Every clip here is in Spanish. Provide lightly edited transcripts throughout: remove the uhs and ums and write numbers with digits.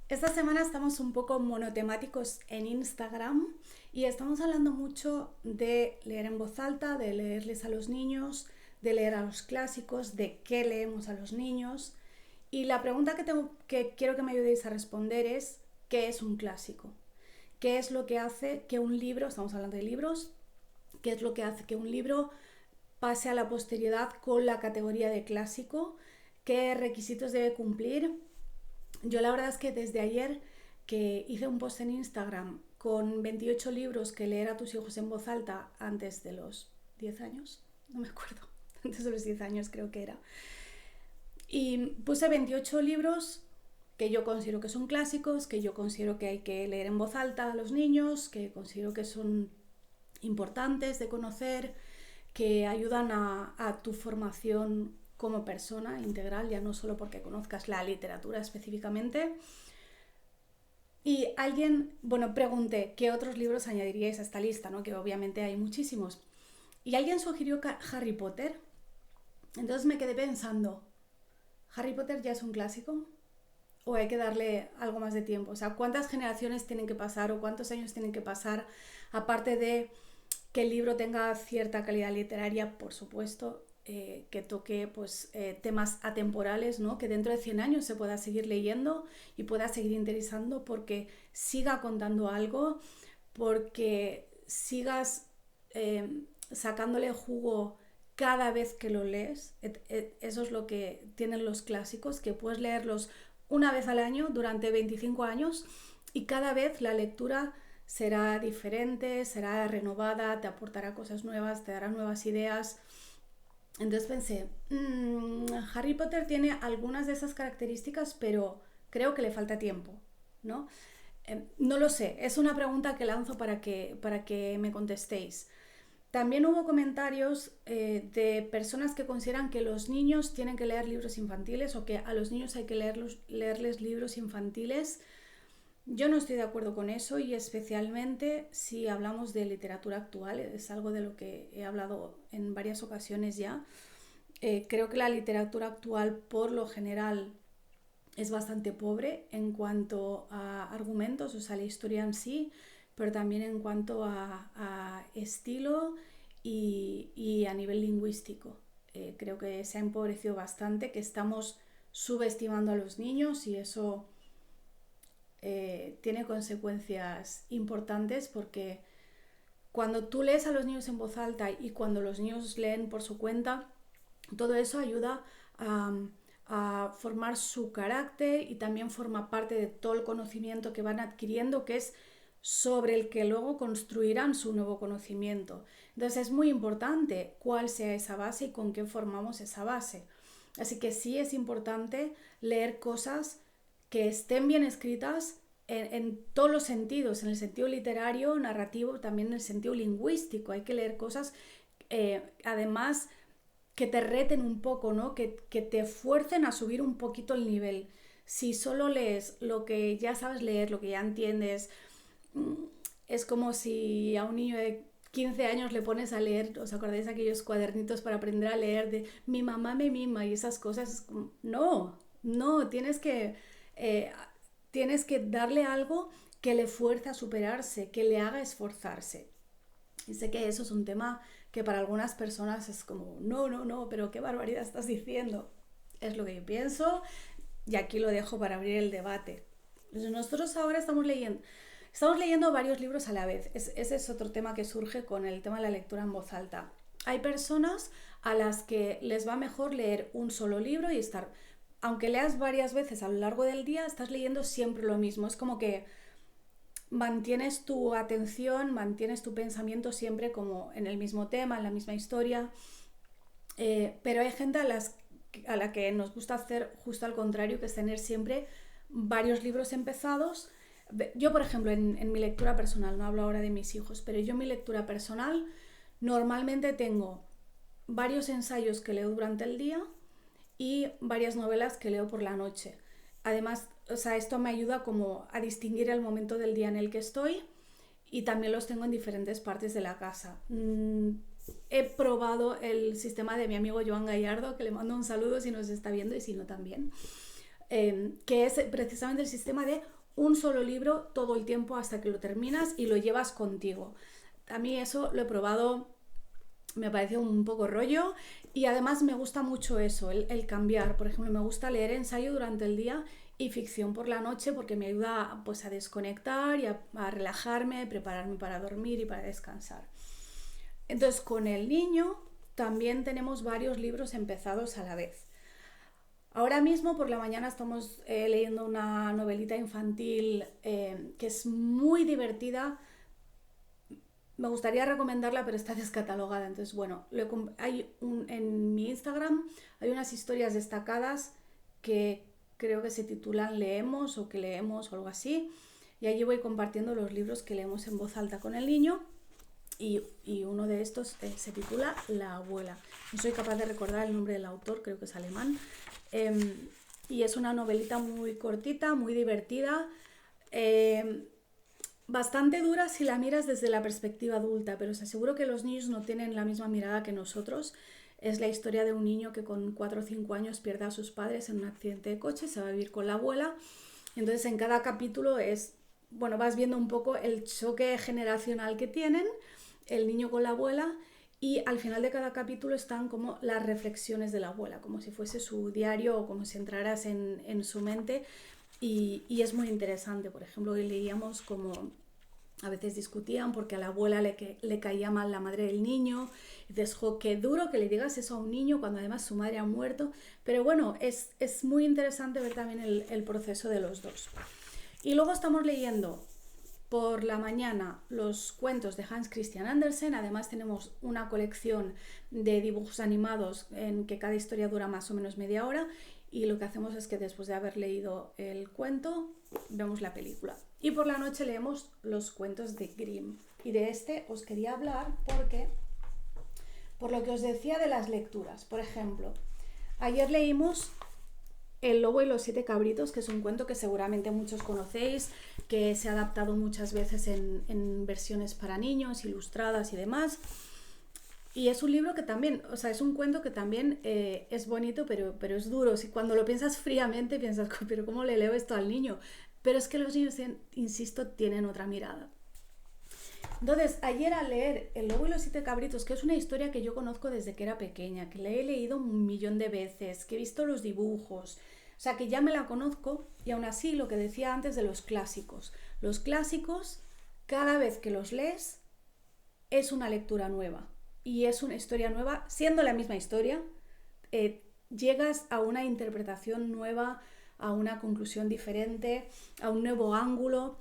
Esta semana estamos un poco monotemáticos en Instagram y estamos hablando mucho de leer en voz alta, de leerles a los niños, de leer a los clásicos, de qué leemos a los niños. Y la pregunta que quiero que me ayudéis a responder es: ¿qué es un clásico? ¿Qué es lo que hace que un libro, estamos hablando de libros, qué es lo que hace que un libro pase a la posteridad con la categoría de clásico? ¿Qué requisitos debe cumplir? Yo la verdad es que desde ayer que hice un post en Instagram con 28 libros que leer a tus hijos en voz alta antes de los 10 años, no me acuerdo, antes de los 10 años creo que era, y puse 28 libros que yo considero que son clásicos, que yo considero que hay que leer en voz alta a los niños, que considero que son importantes de conocer, que ayudan a tu formación como persona integral, ya no solo porque conozcas la literatura específicamente. Y pregunté qué otros libros añadiríais a esta lista, ¿no? Que obviamente hay muchísimos. Y alguien sugirió Harry Potter. Entonces me quedé pensando, ¿Harry Potter ya es un clásico? ¿O hay que darle algo más de tiempo? O sea, ¿cuántas generaciones tienen que pasar o cuántos años tienen que pasar, aparte de que el libro tenga cierta calidad literaria, por supuesto, que toque temas atemporales, ¿no? Que dentro de 100 años se pueda seguir leyendo y pueda seguir interesando porque siga contando algo, porque sigas sacándole jugo cada vez que lo lees? Eso es lo que tienen los clásicos, que puedes leerlos una vez al año durante 25 años y cada vez la lectura será diferente, será renovada, te aportará cosas nuevas, te dará nuevas ideas. Entonces pensé, Harry Potter tiene algunas de esas características, pero creo que le falta tiempo, ¿no? No lo sé, es una pregunta que lanzo para que me contestéis. También hubo comentarios de personas que consideran que los niños tienen que leer libros infantiles o que a los niños hay que leerles libros infantiles. Yo no estoy de acuerdo con eso, y especialmente si hablamos de literatura actual, es algo de lo que he hablado en varias ocasiones ya. Creo que la literatura actual por lo general es bastante pobre en cuanto a argumentos, o sea, la historia en sí, pero también en cuanto a estilo y a nivel lingüístico. Creo que se ha empobrecido bastante, que estamos subestimando a los niños, y eso tiene consecuencias importantes, porque cuando tú lees a los niños en voz alta y cuando los niños leen por su cuenta, todo eso ayuda a formar su carácter y también forma parte de todo el conocimiento que van adquiriendo, que es sobre el que luego construirán su nuevo conocimiento. Entonces es muy importante cuál sea esa base y con qué formamos esa base. Así que sí es importante leer cosas que estén bien escritas en todos los sentidos, en el sentido literario, narrativo, también en el sentido lingüístico. Hay que leer cosas, además, que te reten un poco, ¿no? Que te fuercen a subir un poquito el nivel. Si solo lees lo que ya sabes leer, lo que ya entiendes, es como si a un niño de 15 años le pones a leer, ¿os acordáis de aquellos cuadernitos para aprender a leer de mi mamá me mima y esas cosas? No, no, eh, tienes que darle algo que le fuerce a superarse, que le haga esforzarse. Y sé que eso es un tema que para algunas personas es como, no, no, no, pero qué barbaridad estás diciendo. Es lo que yo pienso, y aquí lo dejo para abrir el debate. Entonces, nosotros ahora estamos leyendo varios libros a la vez. Ese es otro tema que surge con el tema de la lectura en voz alta. Hay personas a las que les va mejor leer un solo libro y estar, aunque leas varias veces a lo largo del día, estás leyendo siempre lo mismo. Es como que mantienes tu atención, mantienes tu pensamiento siempre como en el mismo tema, en la misma historia. Pero hay gente a la que nos gusta hacer justo al contrario, que es tener siempre varios libros empezados. Yo, por ejemplo, en mi lectura personal, no hablo ahora de mis hijos, pero yo en mi lectura personal normalmente tengo varios ensayos que leo durante el día y varias novelas que leo por la noche. Además, o sea, esto me ayuda como a distinguir el momento del día en el que estoy, y también los tengo en diferentes partes de la casa. He probado el sistema de mi amigo Joan Gallardo, que le mando un saludo si nos está viendo y si no también. que es precisamente el sistema de un solo libro todo el tiempo hasta que lo terminas y lo llevas contigo. A mí eso lo he probado, me parece un poco rollo y además me gusta mucho eso, el cambiar. Por ejemplo, me gusta leer ensayo durante el día y ficción por la noche porque me ayuda pues a desconectar y a relajarme, prepararme para dormir y para descansar. Entonces, con el niño también tenemos varios libros empezados a la vez. Ahora mismo por la mañana estamos leyendo una novelita infantil que es muy divertida. Me gustaría recomendarla, pero está descatalogada. Entonces, bueno, en mi Instagram hay unas historias destacadas que creo que se titulan Leemos o que leemos o algo así. Y allí voy compartiendo los libros que leemos en voz alta con el niño. Y uno de estos se titula La abuela. No soy capaz de recordar el nombre del autor, creo que es alemán. Y es una novelita muy cortita, muy divertida. Bastante dura si la miras desde la perspectiva adulta, pero os aseguro que los niños no tienen la misma mirada que nosotros. Es la historia de un niño que con 4 o 5 años pierde a sus padres en un accidente de coche, se va a vivir con la abuela. Entonces en cada capítulo vas viendo un poco el choque generacional que tienen el niño con la abuela y al final de cada capítulo están como las reflexiones de la abuela, como si fuese su diario o como si entraras en su mente. Y es muy interesante. Por ejemplo, hoy leíamos como a veces discutían porque a la abuela le caía mal la madre del niño. Y dices, jo, qué duro que le digas eso a un niño cuando además su madre ha muerto. Pero bueno, es muy interesante ver también el proceso de los dos. Y luego estamos leyendo por la mañana los cuentos de Hans Christian Andersen. Además tenemos una colección de dibujos animados en que cada historia dura más o menos media hora. Y lo que hacemos es que después de haber leído el cuento, vemos la película. Y por la noche leemos los cuentos de Grimm. Y de este os quería hablar porque, por lo que os decía de las lecturas, por ejemplo, ayer leímos El lobo y los 7 cabritos, que es un cuento que seguramente muchos conocéis, que se ha adaptado muchas veces en versiones para niños, ilustradas y demás. Y es un libro que también, o sea, es un cuento que también es bonito, pero es duro. Si cuando lo piensas fríamente, piensas, pero ¿cómo le leo esto al niño? Pero es que los niños, insisto, tienen otra mirada. Entonces, ayer al leer El lobo y los 7 cabritos, que es una historia que yo conozco desde que era pequeña, que la he leído 1.000.000 de veces, que he visto los dibujos, o sea, que ya me la conozco, y aún así lo que decía antes de los clásicos. Los clásicos, cada vez que los lees, es una lectura nueva. Y es una historia nueva, siendo la misma historia, llegas a una interpretación nueva, a una conclusión diferente, a un nuevo ángulo.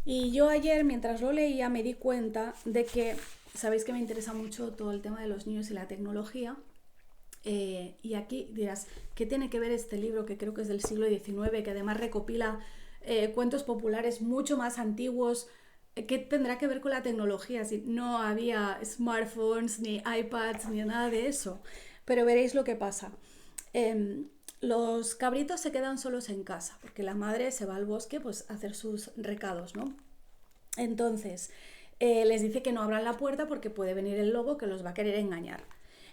Y yo ayer, mientras lo leía, me di cuenta de que, sabéis que me interesa mucho todo el tema de los niños y la tecnología, y aquí dirás, ¿qué tiene que ver este libro que creo que es del siglo XIX, que además recopila cuentos populares mucho más antiguos? ¿Qué tendrá que ver con la tecnología? Si no había smartphones, ni iPads, ni nada de eso. Pero veréis lo que pasa. Los cabritos se quedan solos en casa, porque la madre se va al bosque pues, a hacer sus recados, ¿no? Entonces, les dice que no abran la puerta porque puede venir el lobo que los va a querer engañar.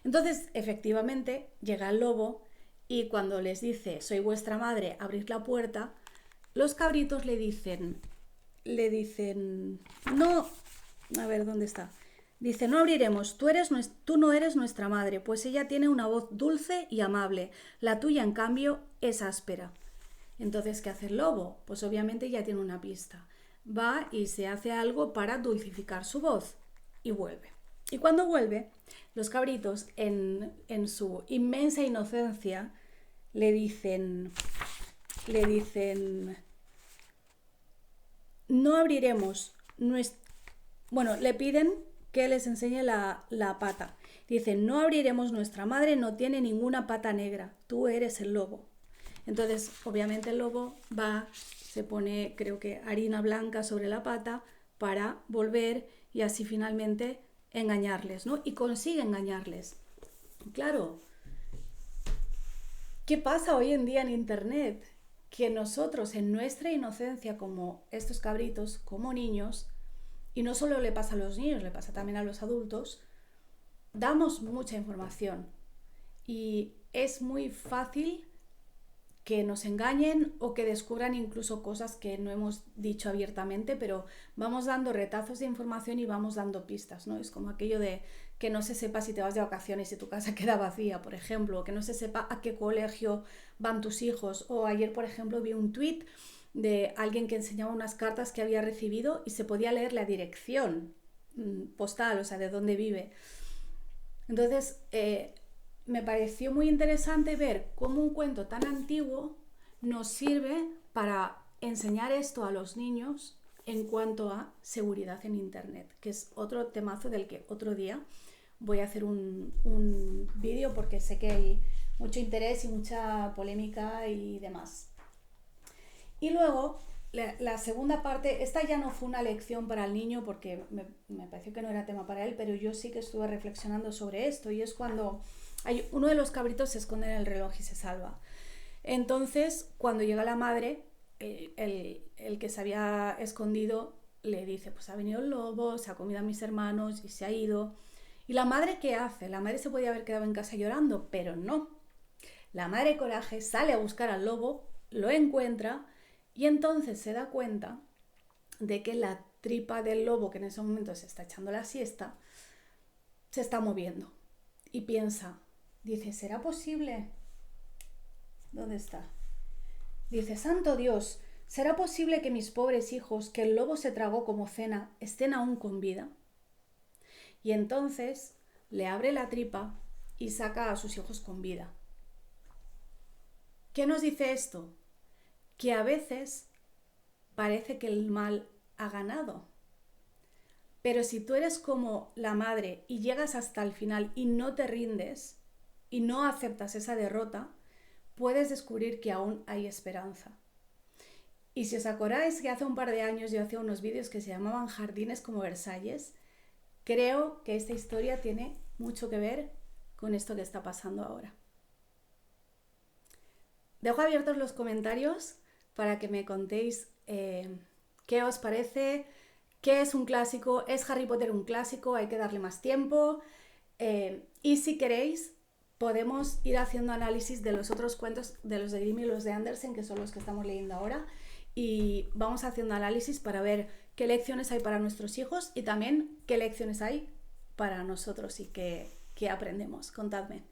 Entonces, efectivamente, llega el lobo y cuando les dice, soy vuestra madre, abrid la puerta, los cabritos le dicen, no, a ver, ¿dónde está? Dice, no abriremos, tú no eres nuestra madre, pues ella tiene una voz dulce y amable, la tuya, en cambio, es áspera. Entonces, ¿qué hace el lobo? Pues obviamente ya tiene una pista. Va y se hace algo para dulcificar su voz y vuelve. Y cuando vuelve, los cabritos, en su inmensa inocencia, le dicen, no abriremos, le piden que les enseñe la pata. Dicen, no abriremos, nuestra madre no tiene ninguna pata negra, tú eres el lobo. Entonces, obviamente el lobo va, se pone, creo que harina blanca sobre la pata para volver y así finalmente engañarles, ¿no? Y consigue engañarles. Claro, ¿qué pasa hoy en día en Internet? Que nosotros en nuestra inocencia, como estos cabritos, como niños, y no solo le pasa a los niños, le pasa también a los adultos, damos mucha información y es muy fácil que nos engañen o que descubran incluso cosas que no hemos dicho abiertamente, pero vamos dando retazos de información y vamos dando pistas, ¿no? Es como aquello de que no se sepa si te vas de vacaciones y tu casa queda vacía, por ejemplo, o que no se sepa a qué colegio van tus hijos. O ayer, por ejemplo, vi un tuit de alguien que enseñaba unas cartas que había recibido y se podía leer la dirección postal, o sea, de dónde vive. Entonces, me pareció muy interesante ver cómo un cuento tan antiguo nos sirve para enseñar esto a los niños en cuanto a seguridad en Internet, que es otro temazo del que otro día voy a hacer un vídeo porque sé que hay mucho interés y mucha polémica y demás. Y luego, la segunda parte, esta ya no fue una lección para el niño porque me pareció que no era tema para él, pero yo sí que estuve reflexionando sobre esto, y es cuando uno de los cabritos se esconde en el reloj y se salva. Entonces, cuando llega la madre, el que se había escondido le dice, pues ha venido el lobo, se ha comido a mis hermanos y se ha ido. ¿Y la madre qué hace? La madre se podía haber quedado en casa llorando, pero no. La madre coraje sale a buscar al lobo, lo encuentra y entonces se da cuenta de que la tripa del lobo, que en ese momento se está echando la siesta, se está moviendo. Y piensa, dice, ¿será posible? ¿Dónde está? Dice, santo Dios, ¿será posible que mis pobres hijos, que el lobo se tragó como cena, estén aún con vida? Y entonces le abre la tripa y saca a sus hijos con vida. ¿Qué nos dice esto? Que a veces parece que el mal ha ganado. Pero si tú eres como la madre y llegas hasta el final y no te rindes y no aceptas esa derrota, puedes descubrir que aún hay esperanza. Y si os acordáis que hace un par de años yo hacía unos vídeos que se llamaban Jardines como Versalles, creo que esta historia tiene mucho que ver con esto que está pasando ahora. Dejo abiertos los comentarios para que me contéis qué os parece, qué es un clásico, ¿es Harry Potter un clásico? ¿Hay que darle más tiempo? Y si queréis, podemos ir haciendo análisis de los otros cuentos, de los de Grimm y los de Andersen, que son los que estamos leyendo ahora, y vamos haciendo análisis para ver qué lecciones hay para nuestros hijos y también qué lecciones hay para nosotros y qué aprendemos. Contadme.